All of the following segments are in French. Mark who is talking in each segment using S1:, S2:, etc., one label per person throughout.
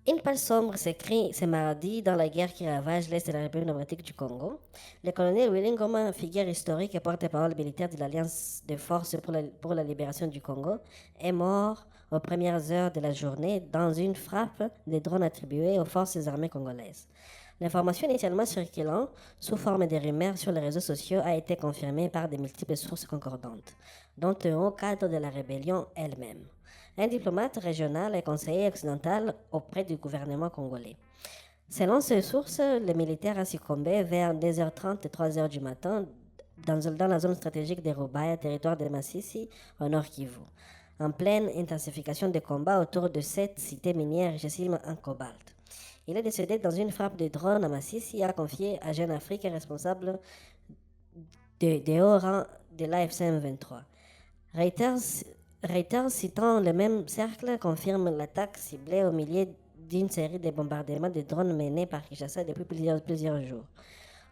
S1: Une page sombre s'écrit ce mardi dans la guerre qui ravage l'Est de la République démocratique du Congo. Le colonel Willy Ngoma, figure historique et porte-parole militaire de l'Alliance de forces pour la libération du Congo, est mort aux premières heures de la journée dans une frappe des drones attribués aux forces armées congolaises. L'information initialement circulant sous forme de rumeurs sur les réseaux sociaux a été confirmée par de multiples sources concordantes, dont un haut cadre de la rébellion elle-même, un diplomate régional et conseiller occidental auprès du gouvernement congolais. Selon ces sources, le militaire a succombé vers 2h30 et 3h du matin dans la zone stratégique de Rubaya, territoire de Massissi, au nord Kivu, en pleine intensification des combats autour de cette cité minière richissime en cobalt. Il est décédé dans une frappe de drone à Massissi, a confié à Jeune Afrique, responsable de haut rang de l'AFC M23. Reuters, citant le même cercle, confirme l'attaque ciblée au milieu d'une série de bombardements de drones menés par Kinshasa depuis plusieurs jours.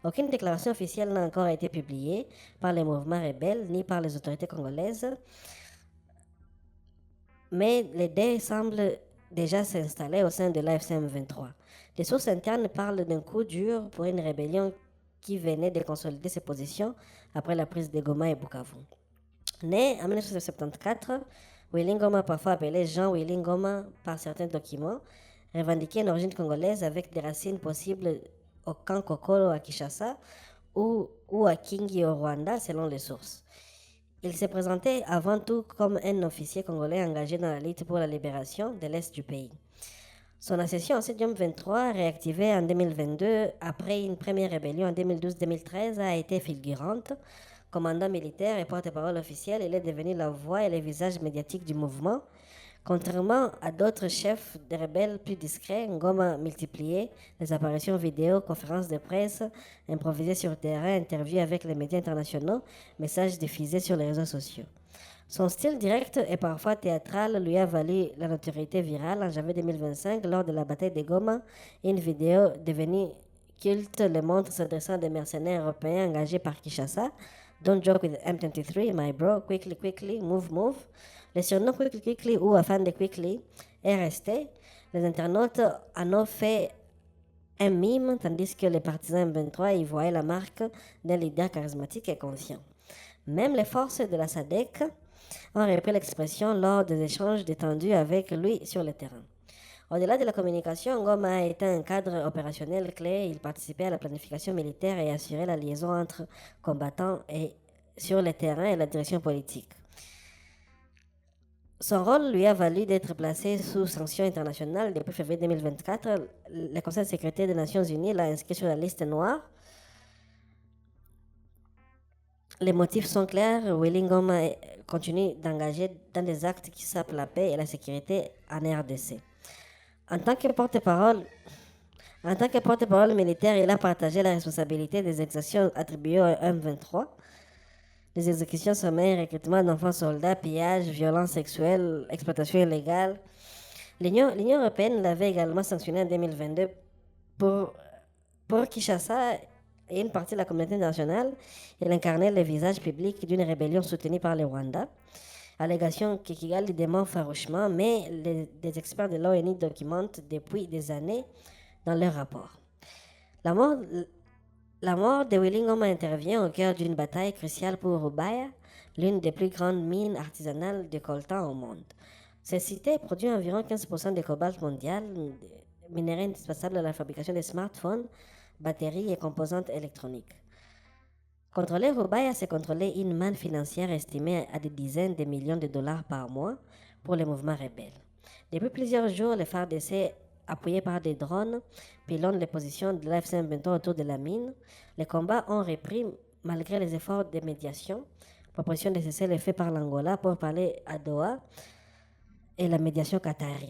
S1: Aucune déclaration officielle n'a encore été publiée par les mouvements rebelles ni par les autorités congolaises, mais les dés semblent déjà s'installer au sein de l'AFC M23. Les sources internes parlent d'un coup dur pour une rébellion qui venait de consolider ses positions après la prise de Goma et Bukavu. Né en 1974, Willy Ngoma, parfois appelé Jean Willy Ngoma par certains documents, revendiquait une origine congolaise avec des racines possibles au camp Kokolo à Kinshasa ou à Kingi au Rwanda, selon les sources. Il se présentait avant tout comme un officier congolais engagé dans la lutte pour la libération de l'Est du pays. Son accession au CEDIUM 23, réactivée en 2022 après une première rébellion en 2012-2013, a été fulgurante. Commandant militaire et porte-parole officiel, il est devenu la voix et le visage médiatique du mouvement. Contrairement à d'autres chefs de rebelles plus discrets, Ngoma multipliait les apparitions vidéo, conférences de presse, improvisées sur terrain, interviews avec les médias internationaux, messages diffusés sur les réseaux sociaux. Son style direct et parfois théâtral lui a valu la notoriété virale en janvier 2025 lors de la bataille de Goma. Une vidéo devenue culte le montre s'adressant à des mercenaires européens engagés par Kinshasa. Don't joke with M23, my bro, quickly, quickly, move, move. Le surnom Quickly, quickly ou Afin de Quickly est resté. Les internautes en ont fait un mime, tandis que les partisans M23 y voyaient la marque d'un leader charismatique et confiant. Même les forces de la SADC ont repris l'expression lors des échanges détendus avec lui sur le terrain. Au-delà de la communication, Ngoma était un cadre opérationnel clé. Il participait à la planification militaire et assurait la liaison entre combattants et sur le terrain et la direction politique. Son rôle lui a valu d'être placé sous sanction internationale depuis février 2024. Le Conseil de sécurité des Nations Unies l'a inscrit sur la liste noire. Les motifs sont clairs. Willy Ngoma continue d'engager dans des actes qui sapent la paix et la sécurité en RDC. En tant que porte-parole militaire, il a partagé la responsabilité des exactions attribuées au M23. Les exécutions sommaires, recrutement d'enfants soldats, pillage, violences sexuelles, exploitation illégale. L'Union européenne l'avait également sanctionné en 2022 pour Kinshasa et une partie de la communauté internationale. Il incarnait le visage public d'une rébellion soutenue par le Rwanda. Allégation que Kigali dément farouchement, mais des experts de l'ONU documentent depuis des années dans leur rapport. La mort de Willy Ngoma intervient au cœur d'une bataille cruciale pour Rubaya, l'une des plus grandes mines artisanales de coltan au monde. Cette cité produit environ 15% du cobalt mondial, minerai indispensable à la fabrication des smartphones, batteries et composantes électroniques. Contrôler Rubaya, c'est contrôler une manne financière estimée à des dizaines de millions de dollars par mois pour les mouvements rebelles. Depuis plusieurs jours, les FARDC, appuyés par des drones, pilonnent les positions de l'AFC M23 autour de la mine. Les combats ont repris malgré les efforts de médiation. Proposition de cessez-le-feu par l'Angola pour parler à Doha et la médiation qatari.